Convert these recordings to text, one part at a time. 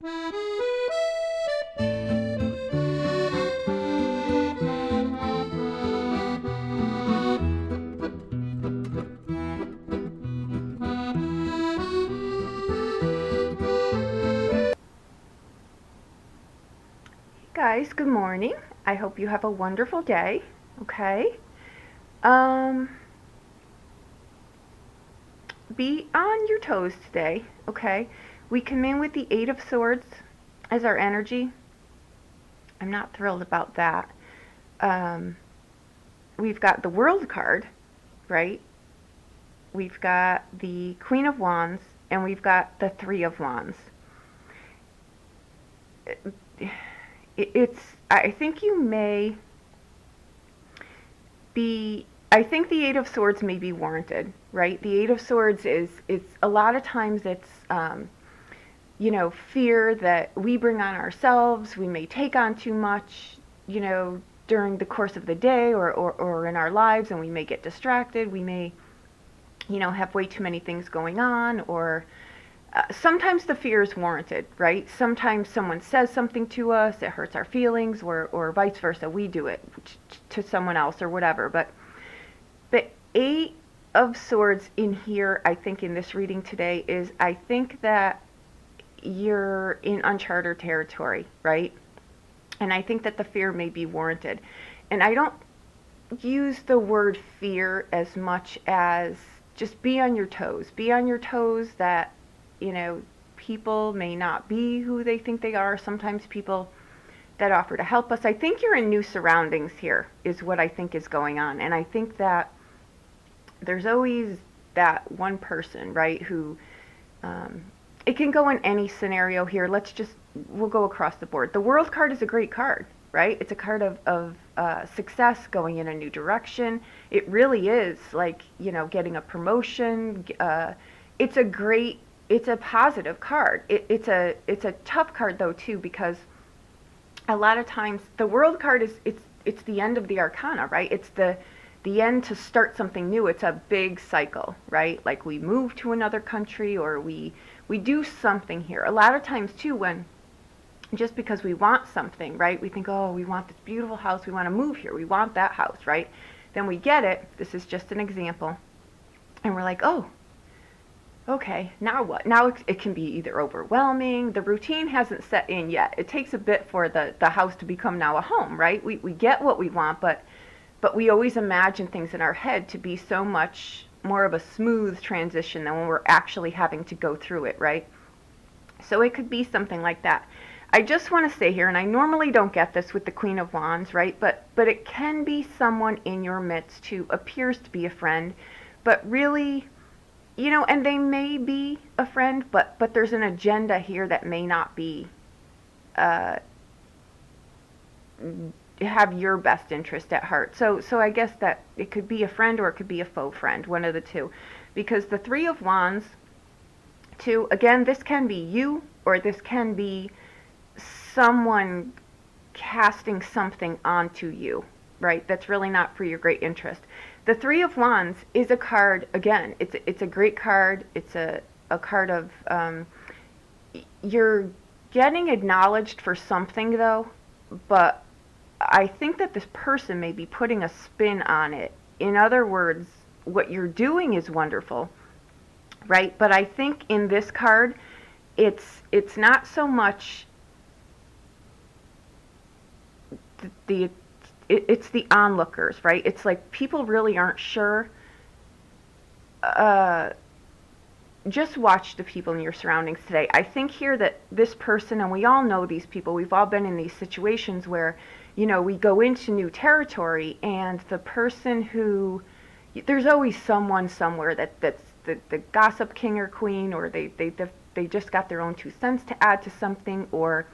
Guys, good morning. I hope you have a wonderful day. Okay. Um, be on your toes today. Okay. We come in with the Eight of Swords as our energy. I'm not thrilled about that. Um, we've got the World card, right? We've got the Queen of Wands, and we've got the Three of Wands. It's. I think you may be. I think the Eight of Swords may be warranted, right? The Eight of Swords is. It's a lot of times it's. Fear that we bring on ourselves. We may take on too much, during the course of the day or in our lives, and we may get distracted. We may, have way too many things going on, or sometimes the fear is warranted, right? Sometimes someone says something to us, it hurts our feelings, or vice versa. We do it to someone else or whatever. But the Eight of Swords in here, I think, in this reading today is, I think that you're in uncharted territory, right? And I think that the fear may be warranted. And I don't use the word fear as much as just be on your toes. Be on your toes that, people may not be who they think they are. Sometimes people that offer to help us. I think you're in new surroundings here, is what I think is going on. And I think that there's always that one person, right, who, it can go in any scenario here. We'll go across the board. The World card is a great card, right? It's a card of success, going in a new direction. It really is like, getting a promotion. It's a positive card. It's a tough card though too, because a lot of times the World card it's the end of the arcana, right? It's the end to start something new. It's a big cycle, right? Like we move to another country, or we do something here. A lot of times too, when just because we want something, right? We think, oh, we want this beautiful house, we want to move here, we want that house, right? Then we get it. This is just an example. And we're like, oh, okay, now what? Now it can be either overwhelming. The routine hasn't set in yet. It takes a bit for the house to become now a home, right? We get what we want, but we always imagine things in our head to be so much more of a smooth transition than when we're actually having to go through it, right? So it could be something like that. I just want to say here, and I normally don't get this with the Queen of Wands, right? But it can be someone in your midst who appears to be a friend, but really, and they may be a friend, but there's an agenda here that may not be have your best interest at heart. So I guess that it could be a friend or it could be a faux friend, one of the two. Because the Three of Wands, too, again, this can be you, or this can be someone casting something onto you, right? That's really not for your great interest. The Three of Wands is a card, again, it's a great card. It's a card of, you're getting acknowledged for something though, but I think that this person may be putting a spin on it. In other words, what you're doing is wonderful, right? But I think in this card, it's not so much it's the onlookers, right? It's like people really aren't sure. Just watch the people in your surroundings today. I think here that this person, and we all know these people, we've all been in these situations where, we go into new territory, and the person who, there's always someone somewhere that's the gossip king or queen, or they just got their own 2 cents to add to something, or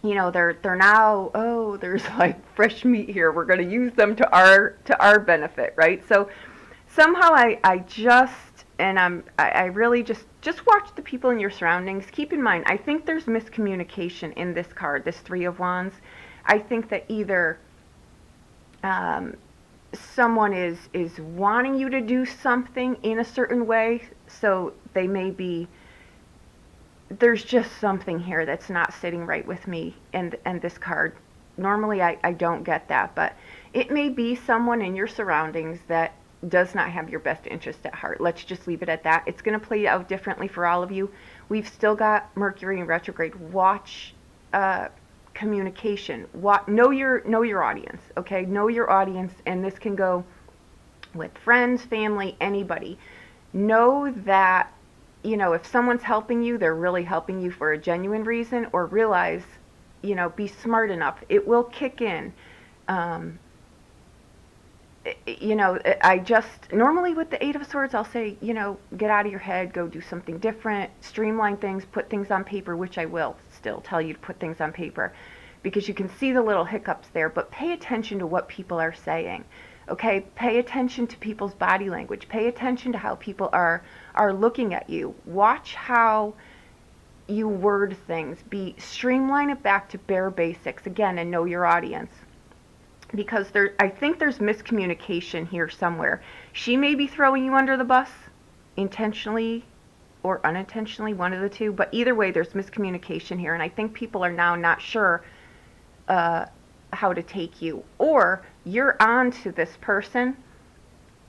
they're now, oh, there's like fresh meat here, we're going to use them to our benefit, right? So somehow I really just watch the people in your surroundings. Keep in mind, I think there's miscommunication in this card, this Three of Wands. I think that either someone is wanting you to do something in a certain way, so they may be there's just something here that's not sitting right with me and this card. Normally I don't get that, but it may be someone in your surroundings that does not have your best interest at heart. Let's just leave it at that. It's going to play out differently for all of you. We've still got Mercury in retrograde. Watch communication. Know your audience, okay? Know your audience, and this can go with friends, family, anybody. Know that, if someone's helping you, they're really helping you for a genuine reason, or realize, be smart enough. It will kick in. I just, normally with the Eight of Swords, I'll say, get out of your head, go do something different, streamline things, put things on paper, which I will still tell you to put things on paper, because you can see the little hiccups there, but pay attention to what people are saying. Okay, pay attention to people's body language. Pay attention to how people are looking at you. Watch how you word things. Streamline it back to bare basics again, and know your audience. Because I think there's miscommunication here somewhere. She may be throwing you under the bus, intentionally or unintentionally, one of the two. But either way, there's miscommunication here, and I think people are now not sure how to take you, or you're on to this person.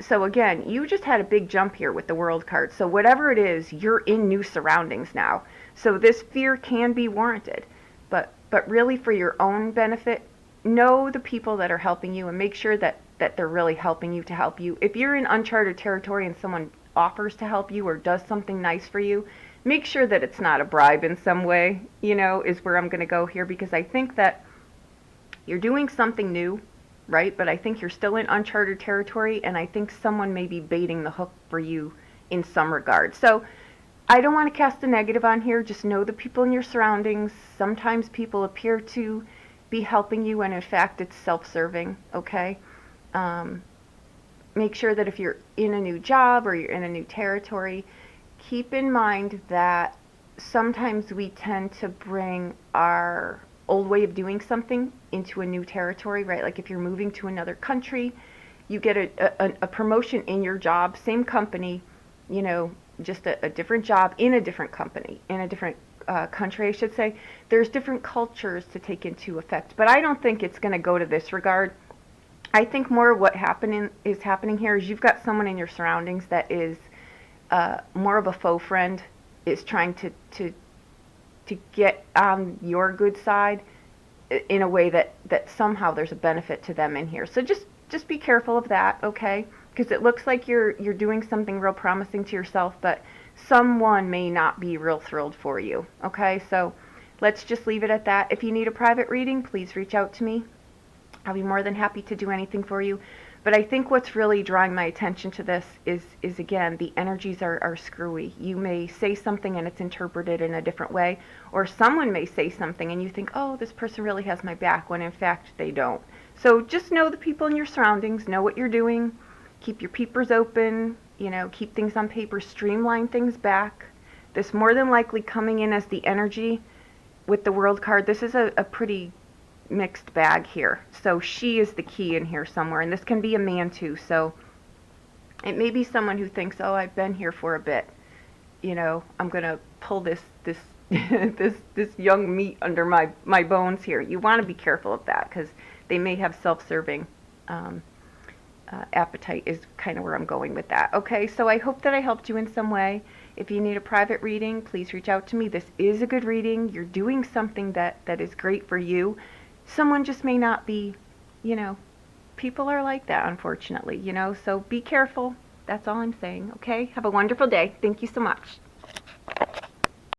So again, you just had a big jump here with the World card. So whatever it is, you're in new surroundings now. So this fear can be warranted, but really for your own benefit, know the people that are helping you and make sure that they're really helping you to help you. If you're in uncharted territory and someone offers to help you or does something nice for you, make sure that it's not a bribe in some way, is where I'm going to go here, because I think that you're doing something new, right? But I think you're still in uncharted territory, and I think someone may be baiting the hook for you in some regard. So I don't want to cast a negative on here. Just know the people in your surroundings. Sometimes people appear to be helping you, and in fact it's self-serving, okay? Make sure that if you're in a new job or you're in a new territory, keep in mind that sometimes we tend to bring our old way of doing something into a new territory, right? Like if you're moving to another country, you get a promotion in your job, same company, just a different job in a different company, in a different country, I should say. There's different cultures to take into effect, but I don't think it's going to go to this regard. I think more what is happening here is you've got someone in your surroundings that is more of a faux friend, is trying to get on your good side in a way that somehow there's a benefit to them in here. So just be careful of that, okay? Because it looks like you're doing something real promising to yourself, but someone may not be real thrilled for you, okay? So let's just leave it at that. If you need a private reading, please reach out to me. I'll be more than happy to do anything for you. But I think what's really drawing my attention to this is again, the energies are screwy. You may say something and it's interpreted in a different way, or someone may say something and you think, oh, this person really has my back, when in fact they don't. So just know the people in your surroundings, know what you're doing, keep your peepers open, keep things on paper, streamline things back. This more than likely coming in as the energy with the World card. This is a pretty mixed bag here. So she is the key in here somewhere, and this can be a man too. So it may be someone who thinks, oh, I've been here for a bit, I'm gonna pull this this young meat under my bones here. You want to be careful of that, because they may have self-serving appetite, is kind of where I'm going with that. Okay, so I hope that I helped you in some way. If you need a private reading, please reach out to me. This is a good reading. You're doing something that is great for you. Someone just may not be, people are like that, unfortunately, so be careful. That's all I'm saying, okay? Have a wonderful day. Thank you so much.